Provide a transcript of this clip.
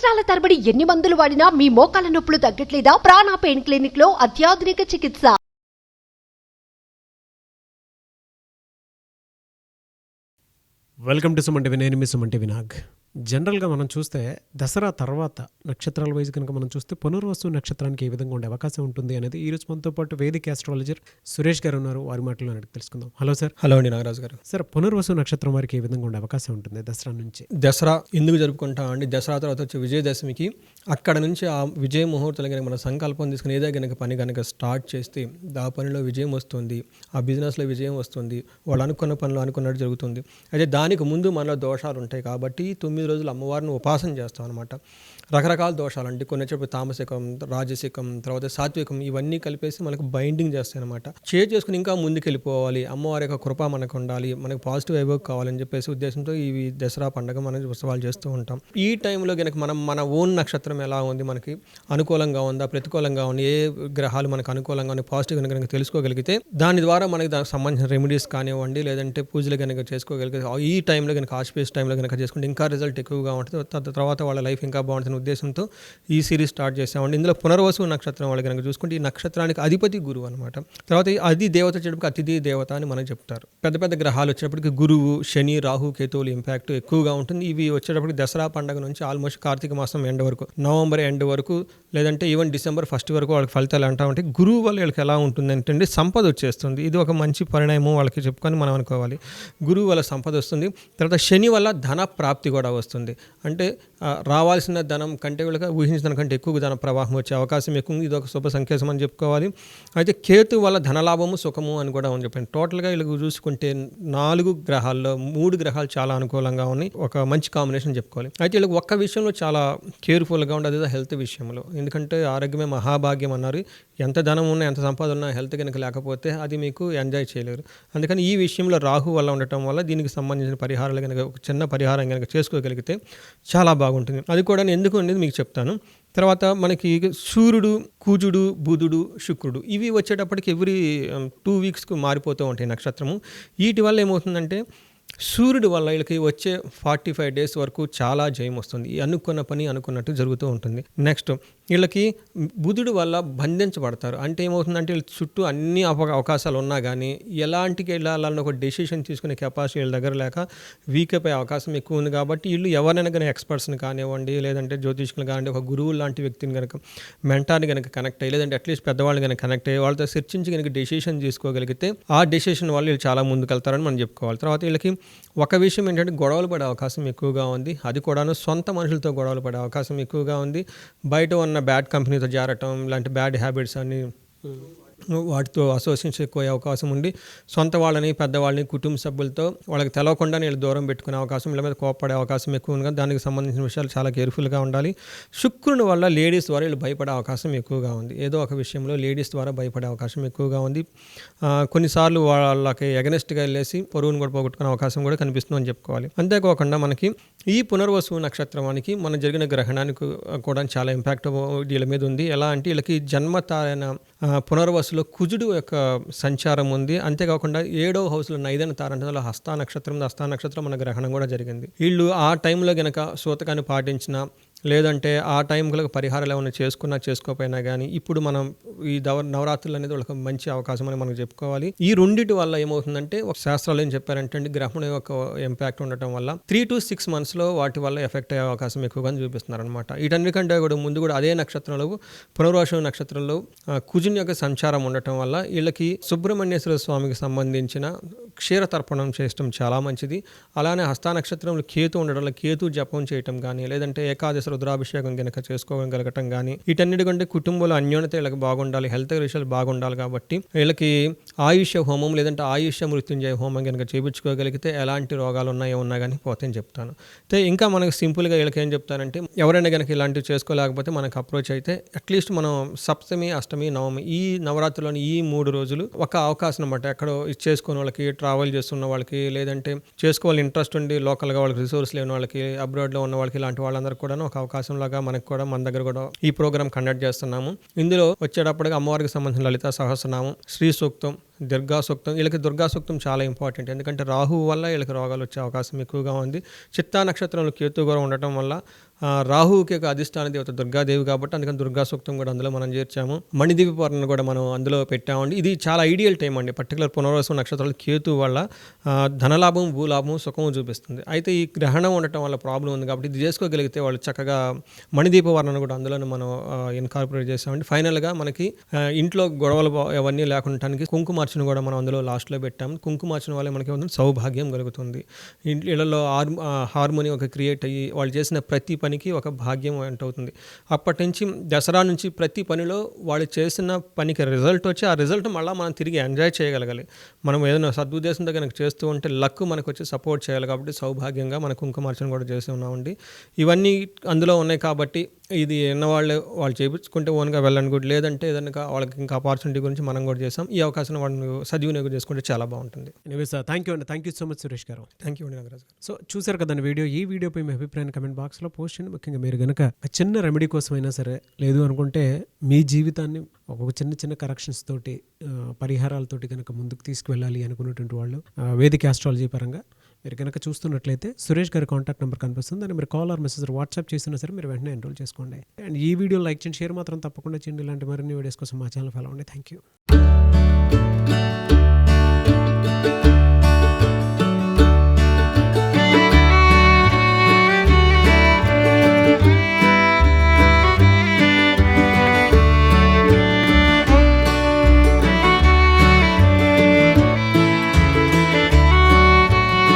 సంవత్సరాల తరబడి ఎన్ని మందులు వాడినా మీ మోకాల నొప్పులు తగ్గట్లేదా? ప్రాణ పెయిన్ క్లినిక్ లో అత్యాధునిక చికిత్స. Welcome to Suman TV. నేను మీ సుమన్ టీవీ నాగ్. జనరల్గా మనం చూస్తే దసరా తర్వాత నక్షత్రాల వైజ్ కనుక మనం చూస్తే పునర్వసు నక్షత్రానికి ఏ విధంగా ఉండే అవకాశం ఉంటుంది అనేది ఈ రోజు మనతో పాటు వేదిక ఆస్ట్రాలజర్ సురేష్ గారు ఉన్నారు. వారి మాటల్లో అడిగి తెలుసుకుందాం. Hello sir. హలో అండి నాగరాజు గారు. సార్, పునర్వసు నక్షత్రం వారికి ఏ విధంగా ఉండే అవకాశం ఉంటుంది దసరా నుంచి? దసరా ఎందుకు జరుపుకుంటాం అండి? దసరా తర్వాత వచ్చే విజయదశమికి అక్కడ నుంచి ఆ విజయ ముహూర్తాలు కనుక మన సంకల్పం తీసుకుని ఏదో కనుక పని కనుక స్టార్ట్ చేస్తే ఆ పనిలో విజయం వస్తుంది, ఆ బిజినెస్లో విజయం వస్తుంది, వాళ్ళు అనుకున్న పనులు అనుకున్నట్టు జరుగుతుంది. అయితే దానికి ముందు మనలో దోషాలు ఉంటాయి కాబట్టి 9 రోజులు అమ్మవారిని ఉపాసన చేస్తాం అనమాట. రకరకాల దోషాలు అంటే కొన్ని వచ్చేప్పుడు తామసికం, రాజసికం, తర్వాత సాత్వికం, ఇవన్నీ కలిపేసి మనకు బైండింగ్ చేస్తాయి అనమాట. చేసుకుని ఇంకా ముందుకెళ్ళిపోవాలి, అమ్మవారి యొక్క కృప మనకు ఉండాలి, మనకు పాజిటివ్ వైబ్ కావాలని చెప్పేసి ఉద్దేశంతో ఈ దసరా పండుగ మనం ఉత్సవాలు చేస్తూ ఉంటాం. ఈ టైంలో కనుక మనం మన ఓన్ నక్షత్రం ఎలా ఉంది, మనకి అనుకూలంగా ఉందా, ప్రతికూలంగా ఉంది, ఏ గ్రహాలు మనకు అనుకూలంగా ఉన్నాయి, పాజిటివ్ కనుక తెలుసుకోగలిగితే దాని ద్వారా మనకి దానికి సంబంధించిన రెమెడీస్ కానివ్వండి, లేదంటే పూజలు కనుక చేసుకోగలిగితే ఈ టైంలో కనుక ఆస్పేస్ టైంలో కనుక చేసుకుంటే ఇంకా రిజల్ట్ ఎక్కువగా ఉంటుంది, తర్వాత వాళ్ళ లైఫ్ ఇంకా బాగుంటుంది ఉద్దేశంతో ఈ సిరీస్ స్టార్ట్ చేసామండి. ఇందులో పునర్వసు నక్షత్రం వాళ్ళు కనుక చూసుకుంటే ఈ నక్షత్రానికి అధిపతి గురువు అనమాట. తర్వాత అది దేవత వచ్చేటప్పటికి అతిథి దేవత అని మనం చెప్తారు. పెద్ద పెద్ద గ్రహాలు వచ్చేటప్పటికి గురువు, శని, రాహు, కేతువుల ఇంపాక్ట్ ఎక్కువగా ఉంటుంది. ఇవి వచ్చేటప్పటికి దసరా పండుగ నుంచి ఆల్మోస్ట్ కార్తీక మాసం ఎండ్ వరకు, నవంబర్ ఎండ్ వరకు, లేదంటే ఈవెన్ డిసెంబర్ 1 వరకు వాళ్ళకి ఫలితాలు అంటామంటే గురువు వల్ల వీళ్ళకి ఎలా ఉంటుంది అంటే సంపద వచ్చేస్తుంది. ఇది ఒక మంచి పరిణామం వాళ్ళకి చెప్పుకొని మనం అనుకోవాలి. గురువు వల్ల సంపద వస్తుంది. తర్వాత శని వల్ల ధన ప్రాప్తి కూడా వస్తుంది. అంటే రావాల్సిన ధనం కంటే వీళ్ళకి ఊహించిన దానికంటే ఎక్కువ ధన ప్రవాహం వచ్చే అవకాశం ఎక్కువ ఉంది. ఇది ఒక శుభ సంకేతం అని చెప్పుకోవాలి. అయితే కేతు వల్ల ధనలాభము, సుఖము అని కూడా అని చెప్పండి. టోటల్గా వీళ్ళకి చూసుకుంటే 4 గ్రహాల్లో 3 గ్రహాలు చాలా అనుకూలంగా ఉన్నాయి. ఒక మంచి కాంబినేషన్ చెప్పుకోవాలి. అయితే వీళ్ళకి ఒక్క విషయంలో చాలా కేర్ఫుల్గా ఉండదు, అదే హెల్త్ విషయంలో. ఎందుకంటే ఆరోగ్యమే మహాభాగ్యం అన్నారు. ఎంత ధనం ఉన్నా, ఎంత సంపాదన ఉన్నా, హెల్త్ కనుక లేకపోతే అది మీకు ఎంజాయ్ చేయలేరు. అందుకని ఈ విషయంలో రాహు వల్ల ఉండటం వల్ల దీనికి సంబంధించిన పరిహారాలు కనుక ఒక చిన్న పరిహారం కనుక చేసుకోగలిగితే చాలా బాగుంటుంది. అది కూడా ఎందుకు అనేది మీకు చెప్తాను. తర్వాత మనకి సూర్యుడు, కుజుడు, బుధుడు, శుక్రుడు ఇవి వచ్చేటప్పటికి ఎవ్రీ 2 వీక్స్కు మారిపోతూ ఉంటాయి నక్షత్రము. వీటి వల్ల ఏమవుతుందంటే సూర్యుడు వల్ల వీళ్ళకి వచ్చే 45 డేస్ వరకు చాలా జయం వస్తుంది. అనుకున్న పని అనుకున్నట్టు జరుగుతూ ఉంటుంది. నెక్స్ట్ వీళ్ళకి బుధుడు వల్ల బంధించబడతారు. అంటే ఏమవుతుందంటే వీళ్ళ చుట్టూ అన్ని అవకాశాలు ఉన్నా కానీ ఎలాంటికి వెళ్ళాలని ఒక డెసిషన్ తీసుకునే కెపాసిటీ వీళ్ళ దగ్గర లేక వీక్ అయిపోయే అవకాశం ఎక్కువ ఉంది. కాబట్టి వీళ్ళు ఎవరైనా కానీ ఎక్స్పర్ట్స్ని కానివ్వండి, లేదంటే జ్యోతిష్కులు కానివ్వండి, ఒక గురువు లాంటి వ్యక్తిని కనుక మెంటార్ని కనుక కనెక్ట్ అయ్యి, లేదంటే అట్లీస్ట్ పెద్దవాళ్ళని కనుక కనెక్ట్ అయ్యి వాళ్ళతో చర్చించి కనుక డెసిషన్ తీసుకోగలిగితే ఆ డెసిషన్ వల్ల వీళ్ళు చాలా ముందుకెళ్తారని మనం చెప్పుకోవాలి. తర్వాత వీళ్ళకి ఒక విషయం ఏంటంటే గొడవలు పడే అవకాశం ఎక్కువగా ఉంది. అది కూడాను సొంత మనుషులతో గొడవలు పడే అవకాశం ఎక్కువగా ఉంది. బయట ఉన్న బ్యాడ్ కంపెనీతో చేరటం, ఇలాంటి బ్యాడ్ హ్యాబిట్స్ అన్ని వాటితో అసోసియేషన్ ఎక్కువ అవకాశం ఉండి సొంత వాళ్ళని, పెద్దవాళ్ళని, కుటుంబ సభ్యులతో వాళ్ళకి తెలవకుండా వీళ్ళు దూరం పెట్టుకునే అవకాశం, వీళ్ళ మీద కోపపడే అవకాశం ఎక్కువ ఉంది. దానికి సంబంధించిన విషయాలు చాలా కేర్ఫుల్గా ఉండాలి. శుక్రుని వల్ల లేడీస్ ద్వారా వీళ్ళు భయపడే అవకాశం ఎక్కువగా ఉంది. ఏదో ఒక విషయంలో లేడీస్ ద్వారా భయపడే అవకాశం ఎక్కువగా ఉంది. కొన్నిసార్లు వాళ్ళకి ఎగనెస్ట్గా వెళ్ళేసి పొరుగును కూడా పోగొట్టుకునే అవకాశం కూడా కనిపిస్తుందని చెప్పుకోవాలి. అంతేకాకుండా మనకి ఈ పునర్వసు నక్షత్రానికి మన జరిగిన గ్రహణానికి కూడా చాలా ఇంపాక్ట్ వీళ్ళ మీద ఉంది. ఎలా అంటే వీళ్ళకి జన్మతారైన పునర్వసులో కుజుడు యొక్క సంచారం ఉంది. అంతేకాకుండా 7వ హౌస్లో 5వ తారంటంలో హస్తా నక్షత్రం మన గ్రహణం కూడా జరిగింది. వీళ్ళు ఆ టైంలో గనక సూతకాన్ని పాటించిన, లేదంటే ఆ టైంలో పరిహారాలు ఏమైనా చేసుకోకపోయినా కానీ ఇప్పుడు మనం ఈ నవరాత్రులు అనేది వాళ్ళకి మంచి అవకాశం అని మనం చెప్పుకోవాలి. ఈ రెండింటి వల్ల ఏమవుతుందంటే ఒక శాస్త్రాలు ఏం చెప్పారంటే గ్రహణం యొక్క ఇంపాక్ట్ ఉండటం వల్ల 3 to 6 monthsలో వాటి వల్ల ఎఫెక్ట్ అయ్యే అవకాశం ఎక్కువగా చూపిస్తున్నారు అనమాట. వీటన్నిటికంటే కూడా ముందు కూడా అదే నక్షత్రంలో పునర్వసు నక్షత్రంలో కుజుని యొక్క సంచారం ఉండటం వల్ల వీళ్ళకి సుబ్రహ్మణ్యేశ్వర స్వామికి సంబంధించిన క్షీరతర్పణం చేయటం చాలా మంచిది. అలానే హస్తా నక్షత్రంలో కేతు ఉండడం వల్ల కేతు జపం చేయటం కానీ, లేదంటే ఏకాదశి రుద్రాభిషేకం కనుక చేసుకోగలగటం కానీ, వీటన్నిటికంటే కుటుంబంలో అన్యోన్యత వీళ్ళకి బాగుండాలి, హెల్త్ విషయాలు బాగుండాలి. కాబట్టి వీళ్ళకి ఆయుష్య హోమం, లేదంటే ఆయుష్య మృత్యుంజయ హోమం కనుక చేయించుకోగలిగితే ఎలాంటి రోగాలు ఉన్నా కానీ పోతాయని చెప్తాను. అయితే ఇంకా మనకు సింపుల్గా వీళ్ళకి ఏం చెప్తానంటే ఎవరైనా కనుక ఇలాంటివి చేసుకోలేకపోతే మనకు అప్రోచ్ అయితే అట్లీస్ట్ మనం సప్తమి, అష్టమి, నవమి ఈ నవరాత్రిలోని ఈ 3 రోజులు ఒక అవకాశం అన్నమాట. ఎక్కడో చేసుకునే వాళ్ళకి, ట్రావెల్ చేస్తున్న వాళ్ళకి, లేదంటే చేసుకోవాలి ఇంట్రెస్ట్ ఉండి లోకల్గా వాళ్ళకి రిసోర్స్ లేని వాళ్ళకి, అబ్రాడ్లో ఉన్న వాళ్ళకి, ఇలాంటి వాళ్ళందరూ కూడా ఒక అవకాశం లాగా మనకు కూడా మన దగ్గర కూడా ఈ ప్రోగ్రామ్ కండక్ట్ చేస్తున్నాము. ఇందులో వచ్చేటప్పటికి అమ్మవారికి సంబంధించిన లలితా సహస్రనామం, శ్రీ సూక్తం, దుర్గా సూక్తం, వీళ్ళకి దుర్గా సూక్తం చాలా ఇంపార్టెంట్. ఎందుకంటే రాహు వల్ల వీళ్ళకి రోగాలు వచ్చే అవకాశం ఎక్కువగా ఉంది. చిత్తా నక్షత్రంలో కేతు కూడా ఉండటం వల్ల రాహువుకి ఒక అధిష్టాన దేవత దుర్గాదేవి కాబట్టి అందుకని దుర్గా సూక్తం కూడా అందులో మనం చేర్చాము. మణిదీప వర్ణన కూడా మనం అందులో పెట్టామండి. ఇది చాలా ఐడియల్ టైం అండి. పర్టికులర్ పునర్వసు నక్షత్రాలు కేతు వల్ల ధనలాభం, భూలాభం, సుఖము చూపిస్తుంది. అయితే ఈ గ్రహణం ఉండటం వల్ల ప్రాబ్లం ఉంది కాబట్టి ఇది చేసుకోగలిగితే వాళ్ళు చక్కగా మణిదీప వర్ణన కూడా అందులోనే మనం ఇన్కార్పొరేట్ చేసామండి. ఫైనల్గా మనకి ఇంట్లో గొడవలు అవన్నీ లేకుండానికి కుంకుమార్చన కూడా మనం అందులో లాస్ట్లో పెట్టాము. కుంకుమార్చన వల్ల మనకి ఏమవుతుంది, సౌభాగ్యం కలుగుతుంది. ఇళ్లలో హార్మోని ఒక క్రియేట్ అయ్యి వాళ్ళు చేసిన ప్రతి పనికి ఒక భాగ్యం అవుతుంది. అప్పటి నుంచి దసరా నుంచి ప్రతి పనిలో వాళ్ళు చేసిన పనికి రిజల్ట్ వచ్చి ఆ రిజల్ట్ మళ్ళీ మనం తిరిగి ఎంజాయ్ చేయగలగాలి. మనం ఏదైనా సదుద్దేశంతో కనుక చేస్తూ ఉంటే లక్ మనకు వచ్చి సపోర్ట్ చేయాలి. కాబట్టి సౌభాగ్యంగా మన కుంకుమార్చన కూడా చేసి ఉన్నామండి. ఇవన్నీ అందులో ఉన్నాయి కాబట్టి ఇది వాళ్ళు చేయించుకుంటే ఓన్గా వెళ్ళండి గుడ్, లేదంటే ఏదైనా వాళ్ళకి ఇంకా ఆపర్చునిటీ గురించి మనం కూడా చేసాం. ఈ అవకాశం వాళ్ళు సద్వినియోగం చేసుకుంటే చాలా బాగుంటుంది. థ్యాంక్ యూ అండి, thank you so much Suresh garu. Thank you అండి నాగరాజ్ గారు. సో చూసారు కదండి వీడియో. ఈ వీడియోపై మీ అభిప్రాయాన్ని కమెంట్ బాక్స్లో పోస్ట్ చేయండి. ముఖ్యంగా మీరు కనుక ఒక చిన్న రెమెడీ కోసమైనా సరే, లేదు అనుకుంటే మీ జీవితాన్ని ఒక చిన్న చిన్న కరెక్షన్స్ తోటి పరిహారాలతోటి కనుక ముందుకు తీసుకువెళ్ళాలి అనుకున్నటువంటి వాళ్ళు వేదిక ఆస్ట్రాలజీ పరంగా మీరు కనుక చూస్తున్నట్లయితే సురేష్ గారి కాంటాక్ట్ నెంబర్ కనిపిస్తుంది. దాన్ని మీరు కాల్ ఆర్ మెసేజ్ వాట్సాప్ చేసినా సరే మీరు వెంటనే ఎన్రోల్ చేసుకోండి. అండ్ ఈ వీడియో లైక్ చేయండి, షేర్ మాత్రం తప్పకుండా చేయండి. ఇలాంటి మరిన్ని వీడియోస్ కోసం మా ఛానల్ ఫాలో అవ్వండి. Thank you.